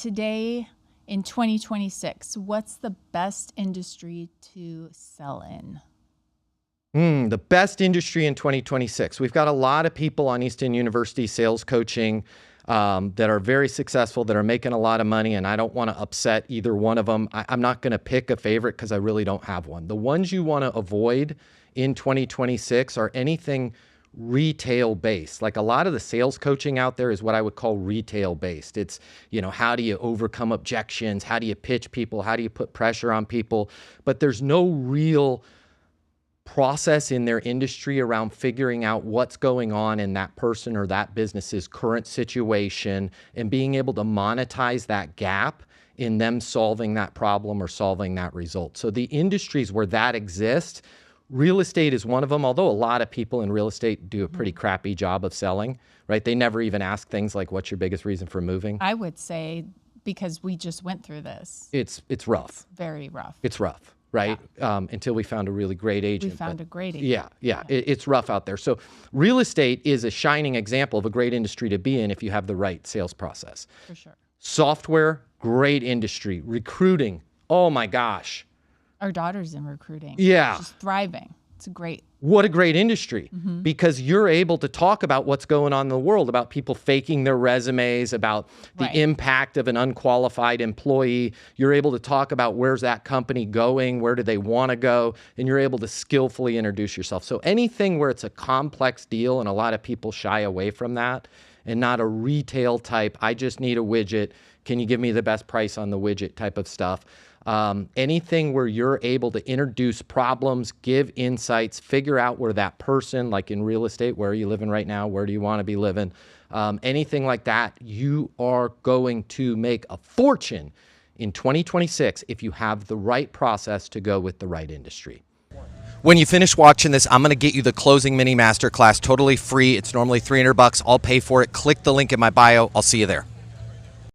Today in 2026, what's the best industry to sell in? The best industry in 2026. We've got a lot of people on Easton University sales coaching that are very successful, that are making a lot of money, and I don't want to upset either one of them. I'm not going to pick a favorite because I really don't have one. The ones you want to avoid in 2026 are anything retail based. Like a lot of the sales coaching out there is what I would call retail based. It's, how do you overcome objections? How do you pitch people? How do you put pressure on people? But there's no real process in their industry around figuring out what's going on in that person or that business's current situation and being able to monetize that gap in them solving that problem or solving that result. So the industries where that exists, real estate is one of them, although a lot of people in real estate do a pretty crappy job of selling, right? They never even ask things like, what's your biggest reason for moving? I would say, because we just went through this. It's rough. It's very rough. It's rough, right? Yeah. Until we found a really great agent. We found a great agent. Yeah. It's rough out there. So real estate is a shining example of a great industry to be in if you have the right sales process. For sure. Software, great industry. Recruiting, oh my gosh. Our daughter's in recruiting. Yeah. She's thriving. It's great. What a great industry, because you're able to talk about what's going on in the world, about people faking their resumes, about the impact of an unqualified employee. You're able to talk about where's that company going, where do they want to go, and you're able to skillfully introduce yourself. So anything where it's a complex deal, and a lot of people shy away from that, and not a retail type, I just need a widget, can you give me the best price on the widget type of stuff. Anything where you're able to introduce problems, give insights, figure out where that person, like in real estate, where are you living right now? Where do you want to be living? Anything like that, you are going to make a fortune in 2026 if you have the right process to go with the right industry. When you finish watching this, I'm going to get you the closing mini masterclass totally free. It's normally $300. I'll pay for it. Click the link in my bio. I'll see you there.